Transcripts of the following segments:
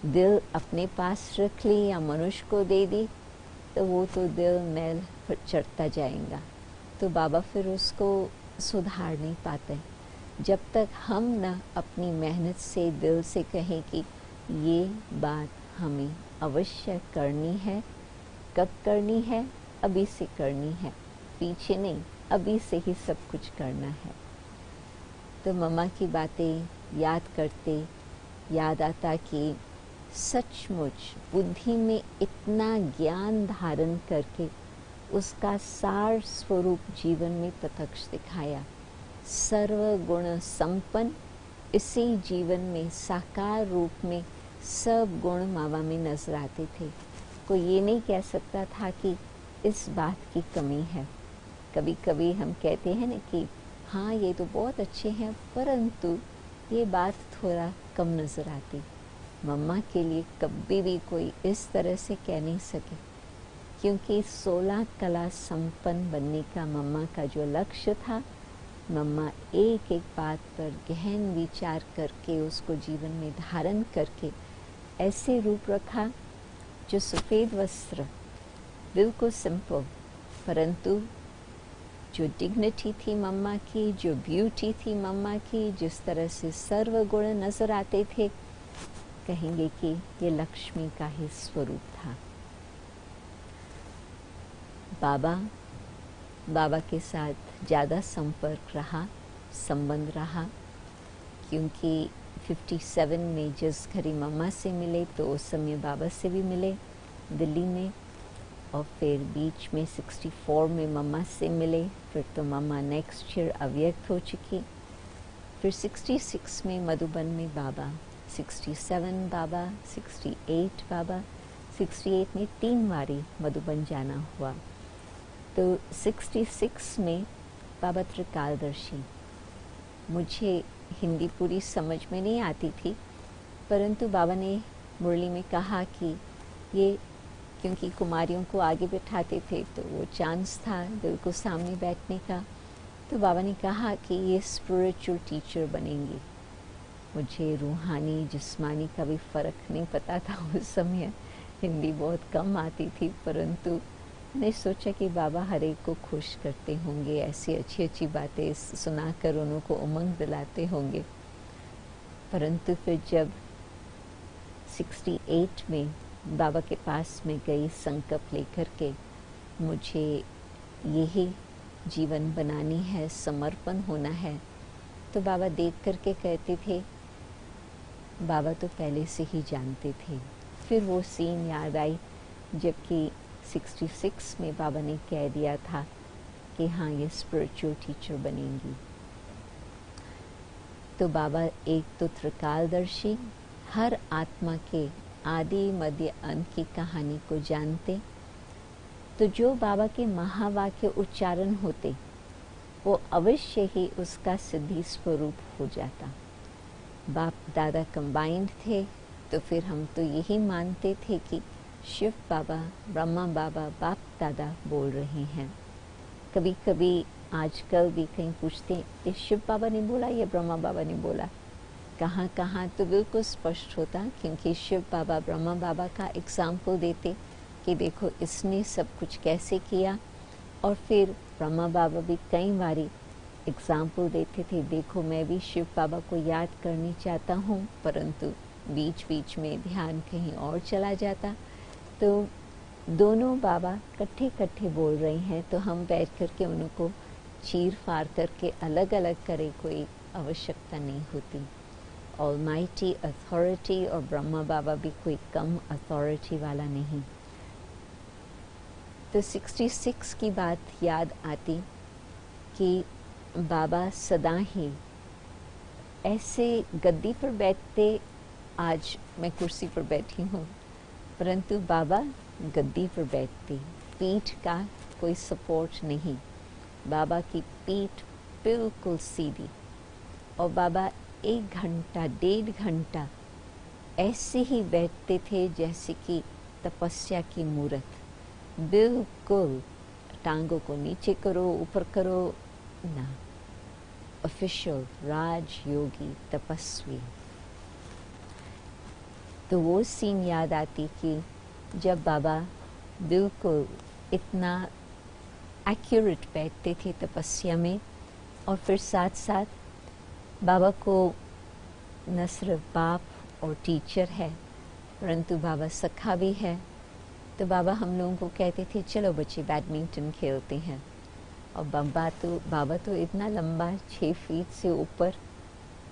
दिल अपने पास रख ली या मनुष्य को दे दी तो वो तो दिल मैल चढ़ता जाएगा, तो बाबा फिर उसको सुधार नहीं पाते। जब तक हम न अपनी मेहनत से दिल से कहें कि ये बात हमें अवश्य करनी है, कब करनी है, अभी से करनी है, पीछे नहीं, अभी से ही सब कुछ करना है। तो मम्मा की बातें याद करते याद आता कि सचमुच बुद्धि में इतना ज्ञान धारण करके उसका सार स्वरूप जीवन में प्रत्यक्ष दिखाया। सर्वगुण संपन्न इसी जीवन में साकार रूप में सब गुण मावा में नजर आते थे। कोई ये नहीं कह सकता था कि इस बात की कमी है। कभी कभी हम कहते हैं ना कि हाँ ये तो बहुत अच्छे हैं, परंतु ये बात थोड़ा कम नजर आती। मम्मा के लिए कभी भी कोई इस तरह से कह नहीं सके, क्योंकि 16 कला संपन्न बनने का मम्मा का जो लक्ष्य था, मम्मा एक एक बात पर गहन विचार करके उसको जीवन में धारण करके ऐसे रूप रखा जो सफ़ेद वस्त्र, बिल्कुल सिंपल, परंतु जो डिग्निटी थी मम्मा की, जो ब्यूटी थी मम्मा की, जिस तरह से सर्वगुण नजर आते थे, कहेंगे कि ये लक्ष्मी का ही स्वरूप था। बाबा के साथ ज़्यादा संपर्क रहा, संबंध रहा, क्योंकि 57 में जिस घड़ी मम्मा से मिले तो उस समय बाबा से भी मिले दिल्ली में, और फिर बीच में 64 में मम्मा से मिले। फिर तो मम्मा नेक्स्ट ईयर अव्यक्त हो चुकी। फिर 66 में मधुबन में बाबा, 67 बाबा, 68 बाबा, 68 में 3 बारी मधुबन जाना हुआ। तो 66 में बाबा त्रिकालदर्शी। मुझे हिंदी पूरी समझ में नहीं आती थी, परंतु बाबा ने मुरली में कहा कि ये, क्योंकि कुमारियों को आगे बिठाते थे तो वो चांस था दिल को सामने बैठने का, तो बाबा ने कहा कि ये स्पिरिचुअल टीचर बनेंगी। मुझे रूहानी जिस्मानी का भी फ़र्क नहीं पता था उस समय, हिंदी बहुत कम आती थी, परंतु मैंने सोचा कि बाबा हर एक को खुश करते होंगे, ऐसी अच्छी अच्छी बातें सुनाकर उनको उमंग दिलाते होंगे। परंतु फिर जब 68 में बाबा के पास में गई संकल्प लेकर के, मुझे यही जीवन बनानी है, समर्पण होना है, तो बाबा देख करके कहते थे, बाबा तो पहले से ही जानते थे। फिर वो सीन याद आई जबकि 66 में बाबा ने कह दिया था कि हाँ ये स्पिरिचुअल टीचर बनेंगी। तो बाबा एक तो त्रिकालदर्शी, हर आत्मा के आदि मध्य अंत की कहानी को जानते, तो जो बाबा के महावाक्य उच्चारण होते वो अवश्य ही उसका सिद्धि स्वरूप हो जाता। बाप दादा कंबाइंड थे, तो फिर हम तो यही मानते थे कि शिव बाबा, ब्रह्मा बाबा, बाप दादा बोल रहे हैं। कभी कभी आजकल भी कहीं पूछते ये शिव बाबा ने बोला या ब्रह्मा बाबा ने बोला, कहाँ कहाँ तो बिल्कुल स्पष्ट होता, क्योंकि शिव बाबा ब्रह्मा बाबा का एग्जाम्पल देते कि देखो इसने सब कुछ कैसे किया, और फिर ब्रह्मा बाबा भी कई बारी एग्जाम्पल देते थे, देखो मैं भी शिव बाबा को याद करनी चाहता हूँ, परंतु बीच बीच में ध्यान कहीं और चला जाता। तो दोनों बाबा कट्ठे कट्ठे बोल रहे हैं, तो हम बैठ कर के उनको चीर फाड़ करके अलग अलग करे कोई आवश्यकता नहीं होती। ऑलमाइटी अथॉरिटी और ब्रह्मा बाबा भी कोई कम अथॉरिटी वाला नहीं। तो 66 की बात याद आती कि बाबा सदा ही ऐसे गद्दी पर बैठते, आज मैं कुर्सी पर बैठी हूँ, परंतु बाबा गद्दी पर बैठते, पीठ का कोई सपोर्ट नहीं, बाबा की पीठ बिल्कुल सीधी, और बाबा 1 घंटा 1.5 घंटा ऐसे ही बैठते थे जैसे कि तपस्या की मूर्त, बिल्कुल टांगों को नीचे करो ऊपर करो ना, ऑफिशियल राज योगी तपस्वी। तो वो सीन याद आती कि जब बाबा बिल्कुल इतना एक्यूरेट बैठते थे तपस्या में, और फिर साथ साथ बाबा को न सिर्फ बाप और टीचर है परंतु बाबा सखा भी है। तो बाबा हम लोगों को कहते थे चलो बच्चे बैडमिंटन खेलते हैं, और बाबा तो इतना लंबा 6 फीट से ऊपर,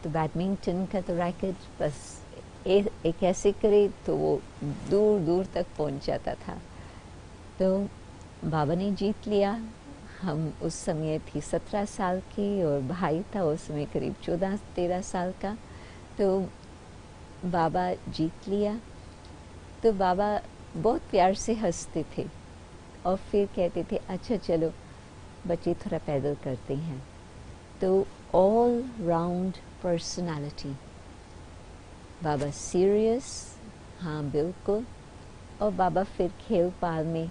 तो बैडमिंटन का तो रैकेट बस एक ऐसे करे तो वो दूर दूर तक पहुंच जाता था। तो बाबा ने जीत लिया। हम उस समय थी 17 साल की और भाई था उस समय करीब 14-13 साल का। तो बाबा जीत लिया। तो बाबा बहुत प्यार से हंसते थे और फिर कहते थे अच्छा चलो बच्चे थोड़ा पैदल करते हैं। तो ऑल राउंड पर्सनालिटी, बाबा सीरियस, हाँ बिल्कुल। और बाबा फिर खेल पाल में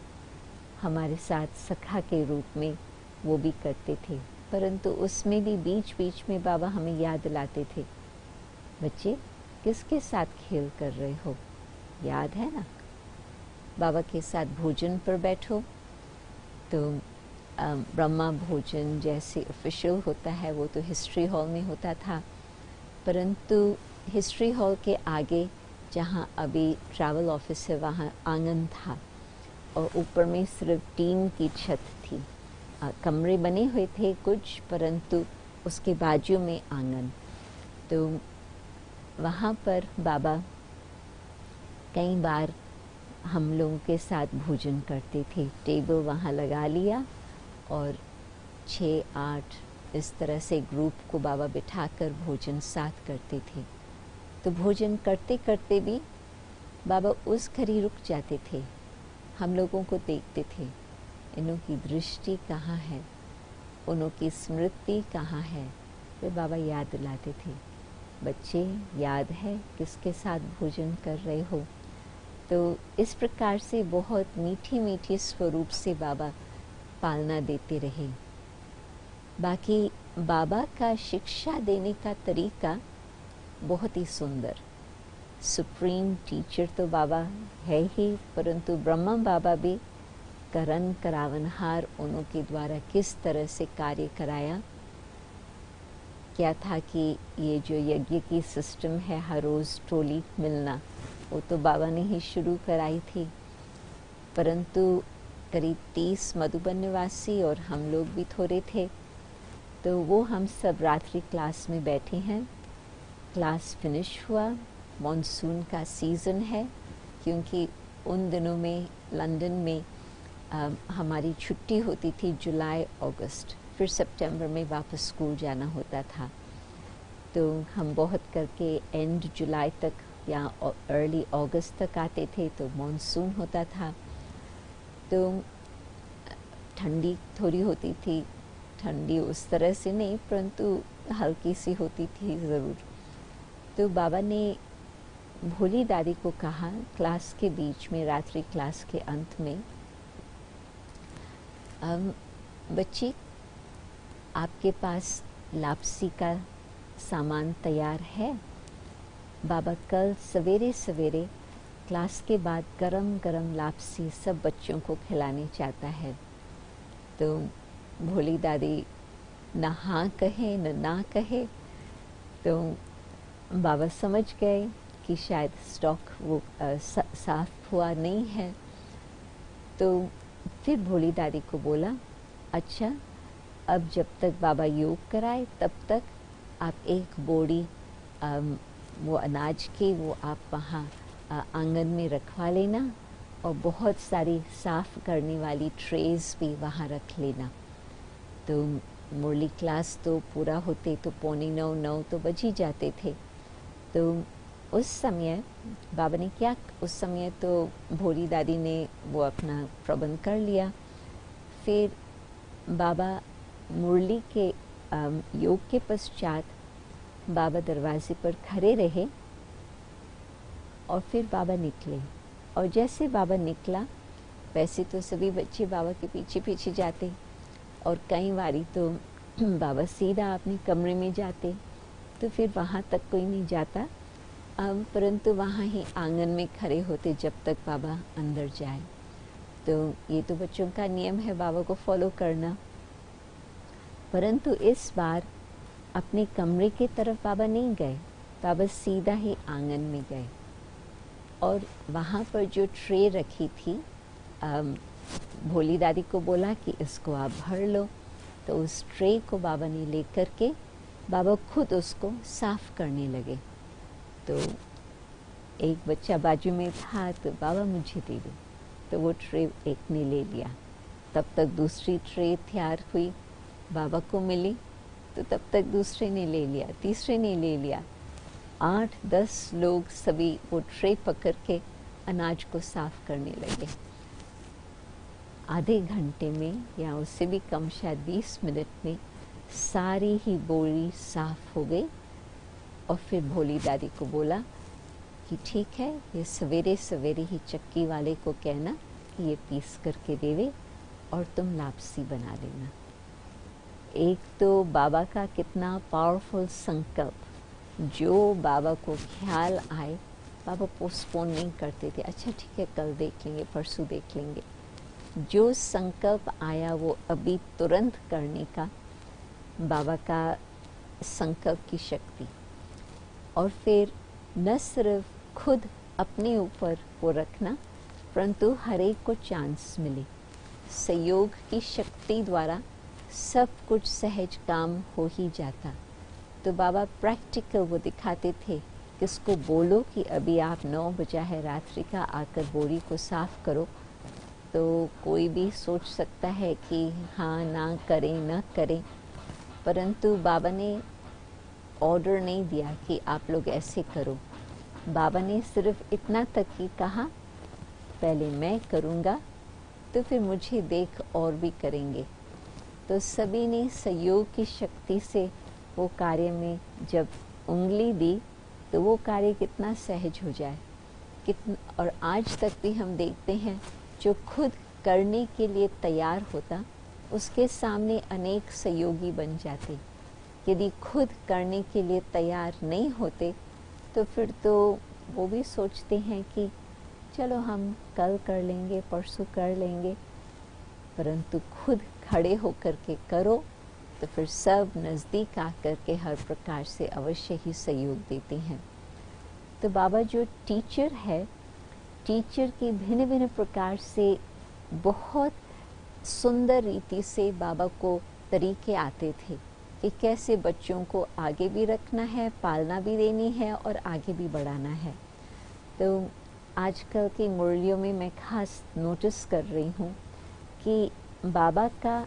हमारे साथ सखा के रूप में वो भी करते थे, परंतु उसमें भी बीच बीच में बाबा हमें याद दिलाते थे बच्चे किसके साथ खेल कर रहे हो, याद है ना। बाबा के साथ भोजन पर बैठो तो ब्रह्मा भोजन जैसे ऑफिशियल होता है वो तो हिस्ट्री हॉल में होता था, परंतु हिस्ट्री हॉल के आगे जहाँ अभी ट्रैवल ऑफिस है वहाँ आंगन था और ऊपर में सिर्फ टीन की छत थी। कमरे बने हुए थे कुछ, परंतु उसके बाजू में आंगन। तो वहाँ पर बाबा कई बार हम लोगों के साथ भोजन करते थे। टेबल वहाँ लगा लिया और 6-8 इस तरह से ग्रुप को बाबा बिठाकर भोजन साथ करते थे। तो भोजन करते करते भी बाबा उस घड़ी रुक जाते थे, हम लोगों को देखते थे इनों की दृष्टि कहाँ है, उनों की स्मृति कहाँ है। फिर बाबा याद दिलाते थे बच्चे याद है किसके साथ भोजन कर रहे हो। तो इस प्रकार से बहुत मीठी मीठी स्वरूप से बाबा पालना देते रहे। बाकी बाबा का शिक्षा देने का तरीका बहुत ही सुंदर। सुप्रीम टीचर तो बाबा है ही, परंतु ब्रह्मा बाबा भी करन करावनहार उन्हों के द्वारा किस तरह से कार्य कराया। क्या था कि ये जो यज्ञ की सिस्टम है हर रोज़ ट्रॉली मिलना, वो तो बाबा ने ही शुरू कराई थी, परंतु करीब 30 मधुबन निवासी और हम लोग भी थोड़े थे, तो वो हम सब रात्रि क्लास में बैठे हैं। क्लास फिनिश हुआ, मॉनसून का सीज़न है क्योंकि उन दिनों में लंदन में हमारी छुट्टी होती थी जुलाई अगस्त, फिर सितंबर में वापस स्कूल जाना होता था। तो हम बहुत करके एंड जुलाई तक या अर्ली अगस्त तक आते थे, तो मॉनसून होता था। तो ठंडी थोड़ी होती थी, ठंडी उस तरह से नहीं परंतु हल्की सी होती थी ज़रूर। तो बाबा ने भोली दादी को कहा क्लास के बीच में, रात्रि क्लास के अंत में, बच्ची आपके पास लापसी का सामान तैयार है। बाबा कल सवेरे सवेरे क्लास के बाद गरम गरम लापसी सब बच्चों को खिलाने चाहता है। तो भोली दादी न हाँ कहे न ना कहे, तो बाबा समझ गए कि शायद स्टॉक वो साफ हुआ नहीं है। तो फिर भोली दादी को बोला अच्छा अब जब तक बाबा योग कराए तब तक आप एक बोरी वो अनाज की वो आप वहाँ आंगन में रखवा लेना और बहुत सारी साफ़ करने वाली ट्रेस भी वहाँ रख लेना। तो मुरली क्लास तो पूरा होते तो 8:45-9 तो बज ही जाते थे। तो उस समय बाबा ने क्या, उस समय तो भोली दादी ने वो अपना प्रबंध कर लिया। फिर बाबा मुरली के योग के पश्चात बाबा दरवाजे पर खड़े रहे और फिर बाबा निकले। और जैसे बाबा निकला वैसे तो सभी बच्चे बाबा के पीछे पीछे जाते और कई बारी तो बाबा सीधा अपने कमरे में जाते, तो फिर वहाँ तक कोई नहीं जाता। परंतु वहाँ ही आंगन में खड़े होते जब तक बाबा अंदर जाए। तो ये तो बच्चों का नियम है बाबा को फॉलो करना। परंतु इस बार अपने कमरे की तरफ बाबा नहीं गए, बाबा सीधा ही आंगन में गए और वहाँ पर जो ट्रे रखी थी, भोली दादी को बोला कि इसको आप भर लो। तो उस ट्रे को बाबा ने लेकर के बाबा खुद उसको साफ करने लगे। तो एक बच्चा बाजू में था, तो बाबा मुझे दे दो, तो वो ट्रे एक ने ले लिया। तब तक दूसरी ट्रे तैयार हुई, बाबा को मिली, तो तब तक दूसरे ने ले लिया, तीसरे ने ले लिया। 8-10 लोग सभी वो ट्रे पकड़ के अनाज को साफ करने लगे। आधे घंटे में या उससे भी कम, शायद 20 मिनट में सारी ही बोरी साफ हो गई। और फिर भोली दादी को बोला कि ठीक है, ये सवेरे सवेरे ही चक्की वाले को कहना कि ये पीस करके देवे और तुम लापसी बना लेना। एक तो बाबा का कितना पावरफुल संकल्प, जो बाबा को ख्याल आए, बाबा पोस्टपोन नहीं करते थे, अच्छा ठीक है कल देख लेंगे, परसों देख लेंगे। जो संकल्प आया वो अभी तुरंत करने का, बाबा का संकल्प की शक्ति। और फिर न सिर्फ खुद अपने ऊपर वो रखना, परंतु हर एक को चांस मिले। सहयोग की शक्ति द्वारा सब कुछ सहज काम हो ही जाता। तो बाबा प्रैक्टिकल वो दिखाते थे, किसको बोलो कि अभी आप 9 बजा है रात्रि का, आकर बोरी को साफ करो। तो कोई भी सोच सकता है कि हाँ ना करें ना करें, परंतु बाबा ने ऑर्डर नहीं दिया कि आप लोग ऐसे करो। बाबा ने सिर्फ इतना तक ही कहा, पहले मैं करूँगा तो फिर मुझे देख और भी करेंगे। तो सभी ने सहयोग की शक्ति से वो कार्य में जब उंगली दी तो वो कार्य कितना सहज हो जाए। और आज तक भी हम देखते हैं, जो खुद करने के लिए तैयार होता उसके सामने अनेक सहयोगी बन जाते। यदि खुद करने के लिए तैयार नहीं होते तो फिर तो वो भी सोचते हैं कि चलो हम कल कर लेंगे, परसों कर लेंगे। परंतु खुद खड़े होकर के करो तो फिर सब नज़दीक आकर के हर प्रकार से अवश्य ही सहयोग देते हैं। तो बाबा जो टीचर है, टीचर की भिन्न भिन्न प्रकार से बहुत सुंदर रीति से बाबा को तरीके आते थे कि कैसे बच्चों को आगे भी रखना है, पालना भी देनी है और आगे भी बढ़ाना है। तो आजकल की मुरलियों में मैं खास नोटिस कर रही हूँ कि बाबा का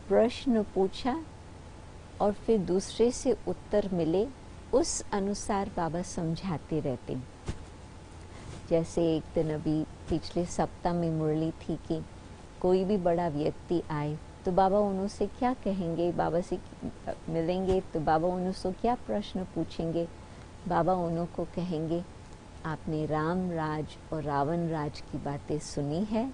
प्रश्न पूछा और फिर दूसरे से उत्तर मिले, उस अनुसार बाबा समझाते रहते। जैसे एक दिन अभी पिछले सप्ताह में मुरली थी कि कोई भी बड़ा व्यक्ति आए तो बाबा उनसे क्या कहेंगे, बाबा से मिलेंगे तो बाबा उनसे क्या प्रश्न पूछेंगे। बाबा उनको कहेंगे, आपने राम राज और रावण राज की बातें सुनी है,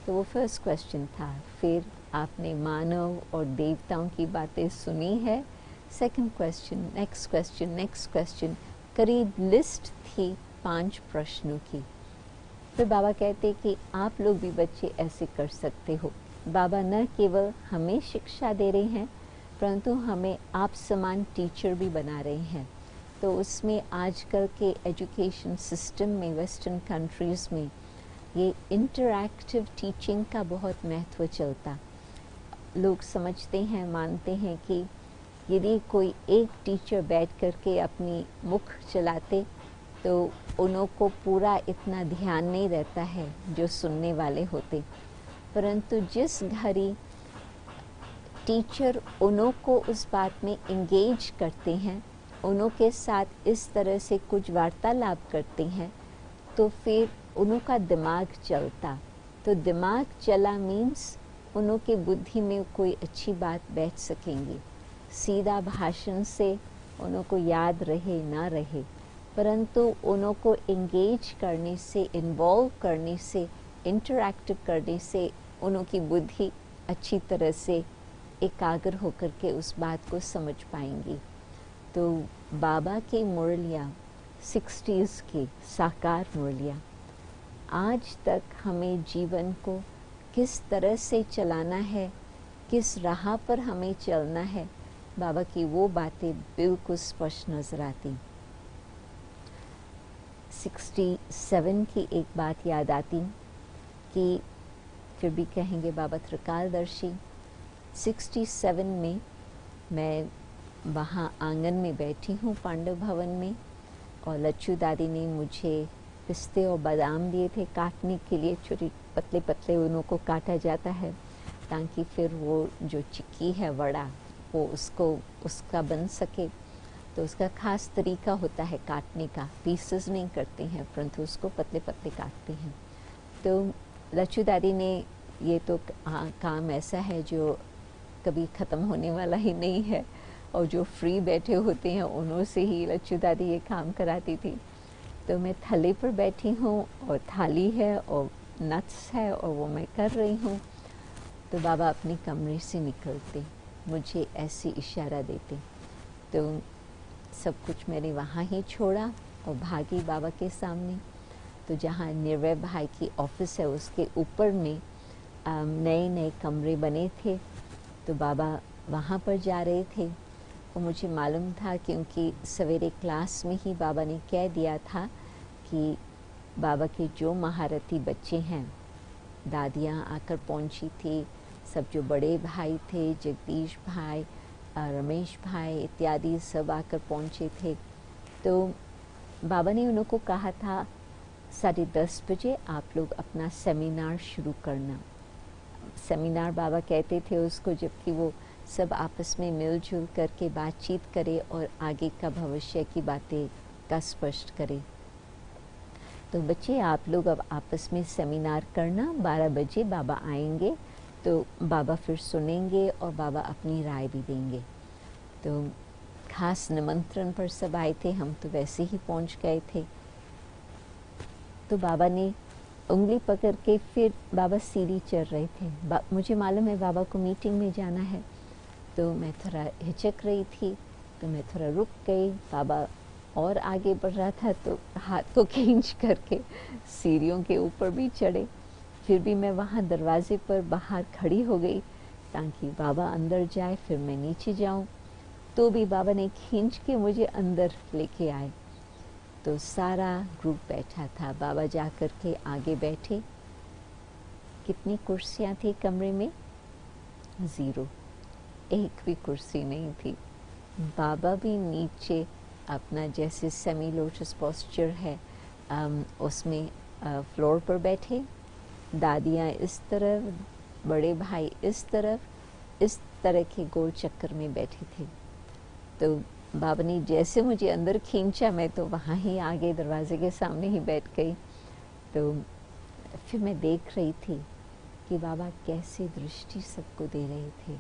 तो वो फर्स्ट क्वेश्चन था। फिर आपने मानव और देवताओं की बातें सुनी है, second question, next question, next question, करीब लिस्ट थी 5 प्रश्नों की। फिर बाबा कहते कि आप लोग भी बच्चे ऐसे कर सकते हो। बाबा न केवल हमें शिक्षा दे रहे हैं, परंतु हमें आप समान टीचर भी बना रहे हैं। तो उसमें आजकल के एजुकेशन सिस्टम में, वेस्टर्न कंट्रीज़ में, ये इंटरैक्टिव टीचिंग का बहुत महत्व चलता। लोग समझते हैं, मानते हैं कि यदि कोई एक टीचर बैठ करके अपनी मुख चलाते तो उन्हों को पूरा इतना ध्यान नहीं रहता है जो सुनने वाले होते। परंतु जिस घड़ी टीचर उन्हों को उस बात में इंगेज करते हैं, उन्हों के साथ इस तरह से कुछ वार्तालाप करते हैं, तो फिर उन्हों का दिमाग चलता। तो दिमाग चला मीन्स उन्हों के बुद्धि में कोई अच्छी बात बैठ सकेंगी। सीधा भाषण से उन्हों को याद रहे ना रहे, परंतु उन्हों को इंगेज करने से, इन्वॉल्व करने से, इंटरैक्टिव करने से उन्हों की बुद्धि अच्छी तरह से एकाग्र होकर के उस बात को समझ पाएंगी। तो बाबा की मुरलियाँ 60s की साकार मुरलियाँ आज तक हमें जीवन को किस तरह से चलाना है, किस राह पर हमें चलना है, बाबा की वो बातें बिल्कुल स्पष्ट नजर आती। 67 की एक बात याद आती कि फिर भी कहेंगे बाबा त्रिकालदर्शी। 67 में मैं वहाँ आंगन में बैठी हूँ पांडव भवन में, और लच्छू दादी ने मुझे पिस्ते और बादाम दिए थे काटने के लिए। छोटे पतले पतले उन्हों को काटा जाता है ताकि फिर वो जो चिक्की है वड़ा वो उसका बन सके। तो उसका खास तरीका होता है काटने का, पीसेस नहीं करते हैं परंतु उसको पतले पतले काटते हैं। तो लच्छू दादी ने ये तो काम ऐसा है जो कभी ख़त्म होने वाला ही नहीं है, और जो फ्री बैठे होते हैं उन्हों से ही लच्छू दादी ये काम कराती थी। तो मैं थले पर बैठी हूँ और थाली है और नट्स है और वो मैं कर रही हूँ। तो बाबा अपने कमरे से निकलते, मुझे ऐसे इशारा देते। तो सब कुछ मैंने वहाँ ही छोड़ा और भागी बाबा के सामने। तो जहाँ निर्भय भाई की ऑफिस है उसके ऊपर में नए नए कमरे बने थे, तो बाबा वहाँ पर जा रहे थे। और मुझे मालूम था क्योंकि सवेरे क्लास में ही बाबा ने कह दिया था कि बाबा के जो महारथी बच्चे हैं, दादियाँ आकर पहुँची थी, सब जो बड़े भाई थे, जगदीश भाई, रमेश भाई इत्यादि सब आकर पहुँचे थे। तो बाबा ने उनको कहा था 10:30 बजे आप लोग अपना सेमिनार शुरू करना। सेमिनार बाबा कहते थे उसको, जबकि वो सब आपस में मिलजुल करके बातचीत करे और आगे का भविष्य की बातें का स्पष्ट करे। तो बच्चे आप लोग अब आपस में सेमिनार करना, 12 बजे बाबा आएंगे तो बाबा फिर सुनेंगे और बाबा अपनी राय भी देंगे। तो खास निमंत्रण पर सब आए थे, हम तो वैसे ही पहुंच गए थे। तो बाबा ने उंगली पकड़ के फिर बाबा सीढ़ी चढ़ रहे थे। मुझे मालूम है बाबा को मीटिंग में जाना है, तो मैं थोड़ा हिचक रही थी, तो मैं थोड़ा रुक गई। बाबा और आगे बढ़ रहा था तो हाथ को खींच करके सीढ़ियों के ऊपर भी चढ़े। फिर भी मैं वहाँ दरवाजे पर बाहर खड़ी हो गई ताकि बाबा अंदर जाए फिर मैं नीचे जाऊँ। तो भी बाबा ने खींच के मुझे अंदर लेके आए। तो सारा ग्रुप बैठा था, बाबा जा कर के आगे बैठे। कितनी कुर्सियाँ थी कमरे में? 0, एक भी कुर्सी नहीं थी। बाबा भी नीचे अपना जैसे सेमी लोटस पोस्चर है उसमें फ्लोर पर बैठे, दादियाँ इस तरफ, बड़े भाई इस तरफ, इस तरह के गोल चक्कर में बैठे थे। तो बाबा ने जैसे मुझे अंदर खींचा, मैं तो वहाँ ही आगे दरवाजे के सामने ही बैठ गई। तो फिर मैं देख रही थी कि बाबा कैसे दृष्टि सबको दे रहे थे,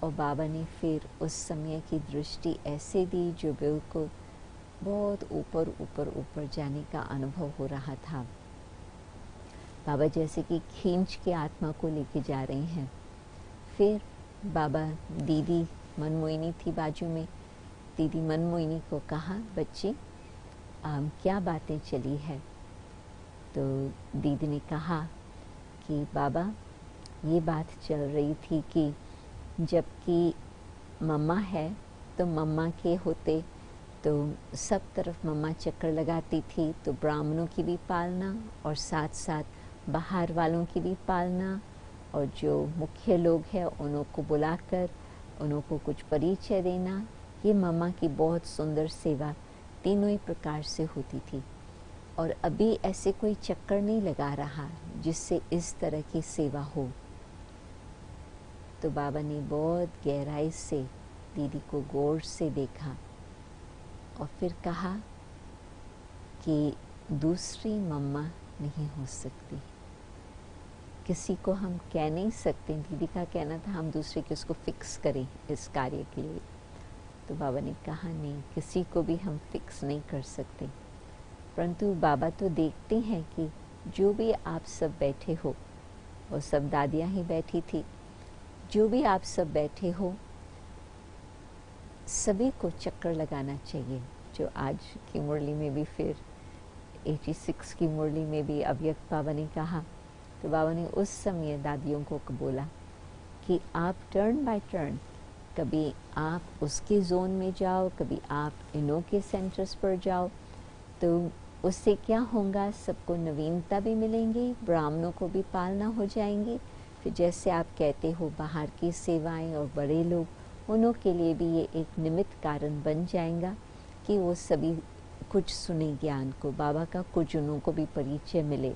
और बाबा ने फिर उस समय की दृष्टि ऐसे दी जो बिल्कुल बहुत ऊपर ऊपर ऊपर जाने का अनुभव हो रहा था। बाबा जैसे कि खींच के आत्मा को लेके जा रहे हैं। फिर बाबा, दीदी मनमोहिनी थी बाजू में, दीदी मनमोहिनी को कहा, बच्ची क्या बातें चली है? तो दीदी ने कहा कि बाबा ये बात चल रही थी कि जबकि मम्मा है तो मम्मा के होते तो सब तरफ मम्मा चक्कर लगाती थी, तो ब्राह्मणों की भी पालना और साथ साथ बाहर वालों की भी पालना, और जो मुख्य लोग हैं उन्हों को बुलाकर उन्हों को कुछ परिचय देना, ये मम्मा की बहुत सुंदर सेवा तीनों ही प्रकार से होती थी। और अभी ऐसे कोई चक्कर नहीं लगा रहा जिससे इस तरह की सेवा हो। तो बाबा ने बहुत गहराई से दीदी को गौर से देखा और फिर कहा कि दूसरी मम्मा नहीं हो सकती। किसी को हम कह नहीं सकते, दीदी का कहना था हम दूसरे के उसको फिक्स करें इस कार्य के लिए। तो बाबा ने कहा नहीं, किसी को भी हम फिक्स नहीं कर सकते, परंतु बाबा तो देखते हैं कि जो भी आप सब बैठे हो, और सब दादियाँ ही बैठी थी, जो भी आप सब बैठे हो सभी को चक्कर लगाना चाहिए। जो आज की मुरली में भी फिर 86 की मुरली में भी अव्यक्त बाबा ने कहा, तो बाबा ने उस समय दादियों को बोला कि आप टर्न बाय टर्न, कभी आप उसके जोन में जाओ, कभी आप इनों के सेंटर्स पर जाओ, तो उससे क्या होगा, सबको नवीनता भी मिलेंगी, ब्राह्मणों को भी पालना हो जाएंगी। फिर जैसे आप कहते हो बाहर की सेवाएं और बड़े लोग, उन्हों के लिए भी ये एक निमित्त कारण बन जाएगा कि वो सभी कुछ सुने ज्ञान को, बाबा का कुछ उन्हों को भी परिचय मिले।